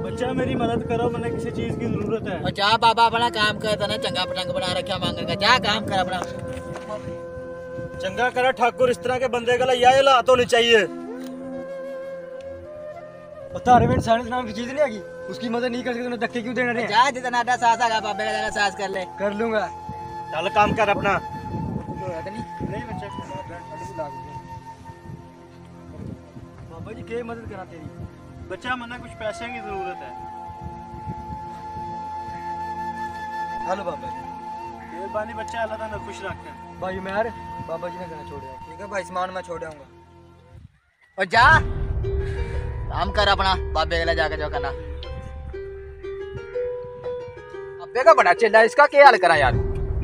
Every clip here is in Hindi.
बच्चा मेरी मदद करो, मैंने किसी चीज की जरूरत है। और जा बाबा अपना काम करता ना, चंगा पटंग बना रखा मांगन का, जा काम कर अपना। चंगा करा ठाकुर, इस तरह के बंदे का यह हालात होने चाहिए। तारे में साइंस नाम की चीज नहीं आगी, उसकी मदद नहीं कर सकते, धक्के क्यों देने रहे? जा जितना आटा सास आगा बाबे का, जाकर सास कर ले। कर लूंगा, चल काम कर अपना। नहीं बच्चा बाबा जी क्या मदद करा तेरी? बच्चा मना कुछ पैसे की जरूरत है। हेलो बाबा जी, मेहरबानी बच्चा, अल्लाह ताला खुश रखे भाई। मैं यार बाबा जी ने कहना छोड़ दिया। ठीक है भाई, सामान मैं छोड़ आऊंगा। और जा काम कर अपना, बाबे के लिए जाकर जो करना। बाबे का बड़ा चिल्ला, इसका क्या हाल करा यार?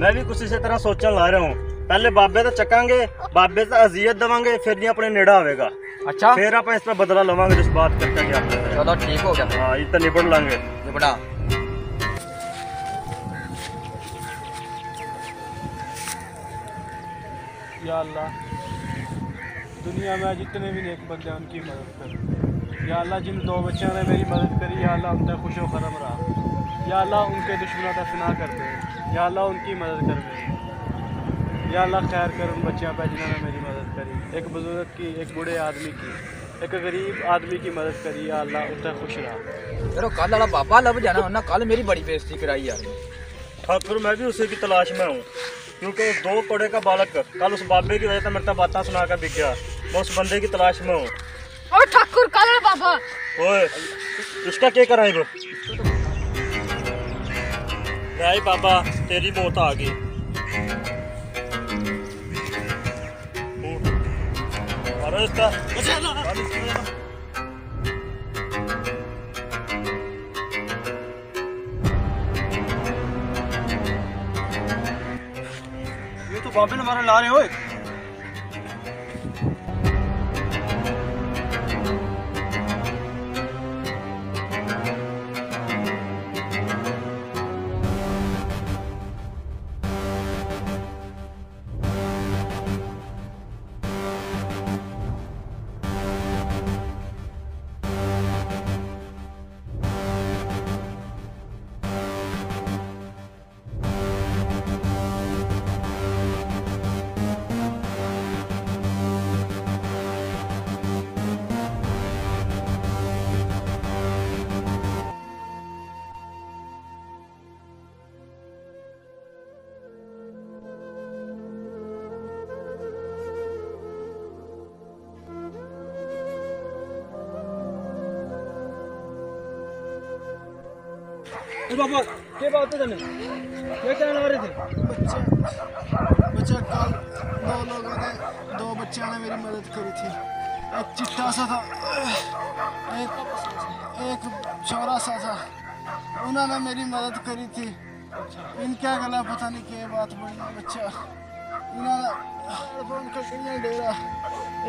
मैं भी कुछ इसी तरह सोचने ला रहा हूँ। पहले बाबे तो चकांगे, बाबे से अजियत देवांगे, फिर नहीं अपने नेड़ा आवेगा। अच्छा, फिर आप इस पर बदला लवांगे जिस बात करके कि आपने। चलो ठीक हो गया। हाँ, ये तो निबड़ लांगे। निबड़ा। या अल्लाह, दुनिया में जितने भी नेक बंदे हैं उनकी मदद कर। या अल्लाह, जिन दो बच्चों ने मेरी मदद करी, या अल्लाह उनका खुश व खरम रहा। या अल्लाह, उनके दुश्मनों का फिना कर दे। या अल्लाह, उनकी मदद कर दे। या अल्लाह, खैर कर उन बच्चों पर जिन्होंने मेरी मदद करी। एक बुजुर्ग की, एक बूढ़े आदमी की, एक गरीब आदमी की मदद करी। या अल्लाह, उनका खुश रहा। चलो कल वाला बाबा लब जाना वरना कल मेरी बड़ी बेइज्जती कराई यार। ठाकुर मैं भी उसी की तलाश में हूँ, क्योंकि उस 2 कोड़े का बालक कल उस बाबे की वजह से मेरे को बातें सुना कर बिक गया। मैं उस बंदे की तलाश में हूँ। और ठाकुर कल बाबा, ओए इसका क्या कराएंगे? भाई बाबा, तेरी मौत आ गई। अरे इसका ये तो बाबे ने हमारा ला रहे हो। बाबा क्या बात है, क्या कहना रहे थे? बच्चा कल 2 लोगों ने, 2 बच्चों ने मेरी मदद करी थी। एक चिट्टा सा था, एक छोरा सा था। उन्होंने मेरी मदद करी थी। इनका गला पता नहीं क्या बात बनी है। बच्चा इन्होंने उनका कहीं डेरा,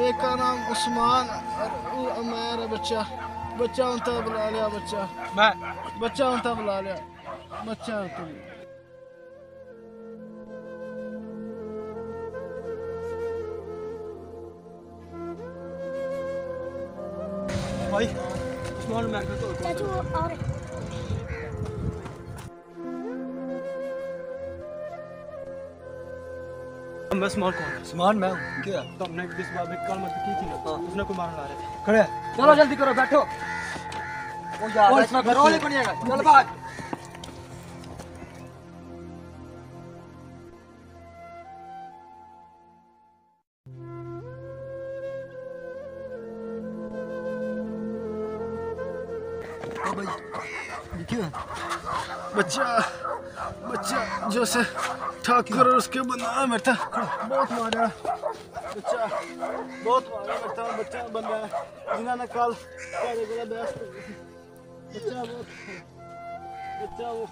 एक का नाम उस्मान और उमैर है। बच्चा उनका बुला लिया। बच्चा उनका बुला लिया। बच्चा उनका भाई उस्मान मैं चाचू और बस मार कौन? उस्मान मैं हूँ। क्या तो हमने किस बात में कल मत की थी ना, उसने को मारने ला रहे थे। खड़े, चलो जल्दी करो, बैठो। वो यार इसमें करो नहीं बनिएगा, चल भाग। बच्चा जो से ठाकुर और उसके बंदा मेरे था बहुत मारा। बच्चा बहुत मारा मेरे था। बच्चा बंदा जिन्होंने कल बहस बच्चा वो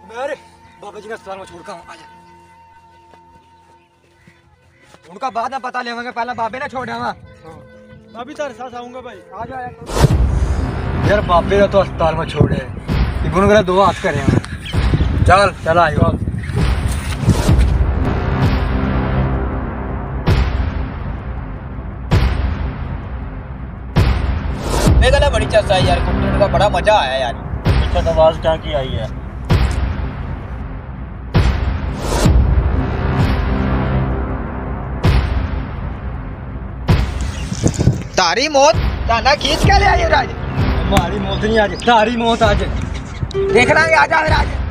मैं अरे बाबा जी का अस्पताल में छोड़ कर आजा। उनका बाद में पता लेवांगे, पहले बाबे ने छोड़ आवा। मैं भी तेरे साथ आऊंगा भाई। आ जा यार, बाबे ने तो अस्पताल में छोड़े, इबन करे 2 हाथ करे हैं। चल चल आयो। मेरा बड़ी चर्चा है यार, घूमने का बड़ा मजा आया यार। दिक्कत आवाज क्या की आई है? तारी मौत ताना खींच के ले आई राज। हमारी मौत नहीं आज, तारी मौत आज। देख लांगे, आ जा राज।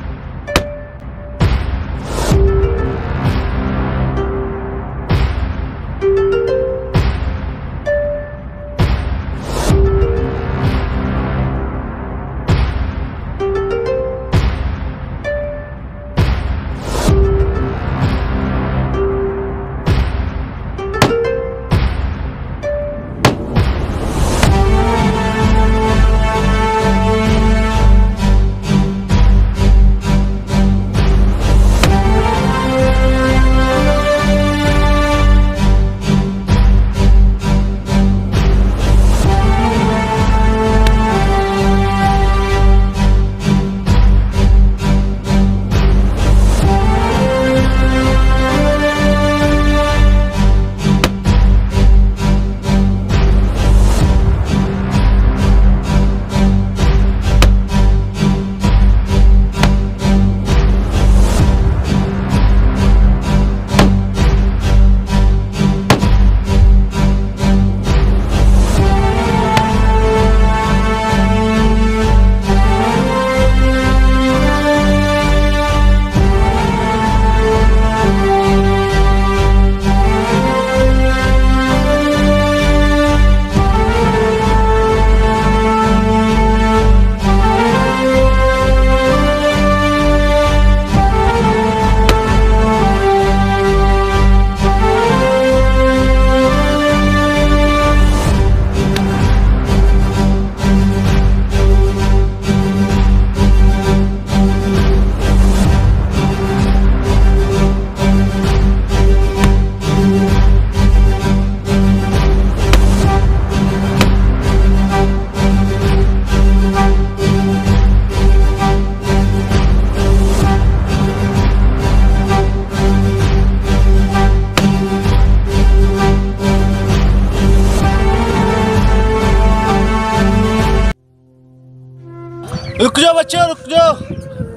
रुक जाओ बच्चे, रुक जाओ,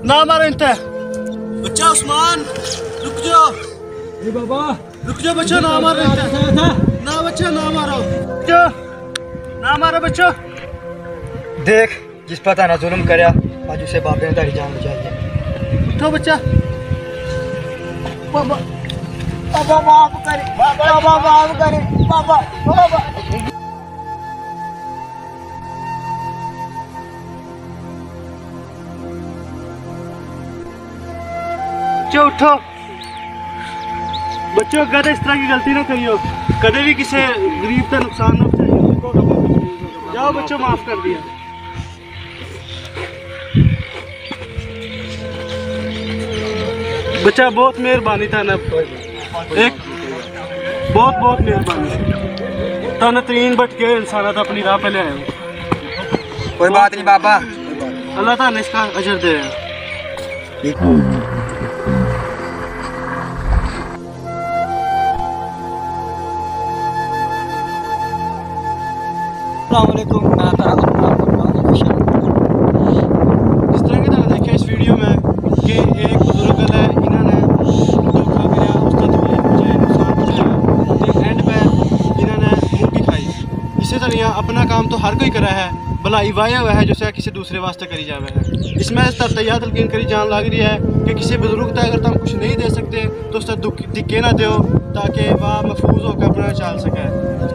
ना मारो इनते। बच्चा उस्मान, रुक जाओ। बाबा रुक जाओ बच्चों, ना मारो इनते। ना बच्चा, ना मारो, रुक जाओ, ना मारो बच्चों। देख, जिस पता ना जुल्म करया, आज उसे बाबे ने तारी जान बचाई है। उठो बच्चा। बाबा बाबा माफ करे, बाबा माफ करे, बाबा बाबा। बच्चों उठो, बच्चों कदे इस तरह की गलती ना करियो, कदे भी किसी गरीब का नुकसान ना पहुंचाइयो। जाओ बच्चों, माफ कर दिया। बच्चा बहुत मेहरबानी था ना, एक बहुत बहुत मेहरबानी था ना, 3 भटके इंसान था अपनी राह पे ले आए। कोई बात नहीं बाबा, अल्लाह ताला इसका अजर दे। जिस तरह की तरह देखे इस वीडियो में कि एक बुजुर्ग है, इन्होंने धोखा किया, उसका तकलीफ पहुंचाई, नुकसान पहुंचाया, तो एंड पे इन्होंने मुंह की खाई। इसी तरह अपना काम तो हर कोई करा है, भलाई वाया हुआ है जो किसी दूसरे वास्ते करी जावे है। इसमें तैयार तलकीन करी जान लग रही है कि किसी बुजुर्ग तक अगर तुम कुछ नहीं दे सकते तो उसका धिक्के ना दो, ताकि वह महफूज होकर अपना चल सके।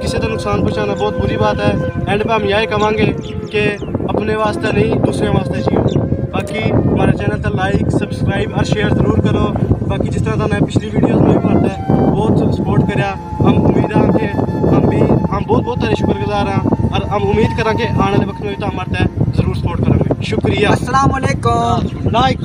किसी का नुकसान पहुँचाना बहुत बुरी बात है। एंड पे हम यही कहेंगे कि अपने वास्ते नहीं, दूसरे वास्ते जियो। बाकी हमारे चैनल को लाइक, सब्सक्राइब और शेयर ज़रूर करो। बाकी जिस तरह का पिछली वीडियोज़ में भी करता है, बहुत सपोर्ट करा। हम उम्मीद है कि हम बहुत बहुत तेरे शुक्रगुजार हैं और हम उम्मीद करें कि आने वाले वक्त में भी तो हमारे ज़रूर सपोर्ट करेंगे। शुक्रिया। अस्सलाम वालेकुम। लाइक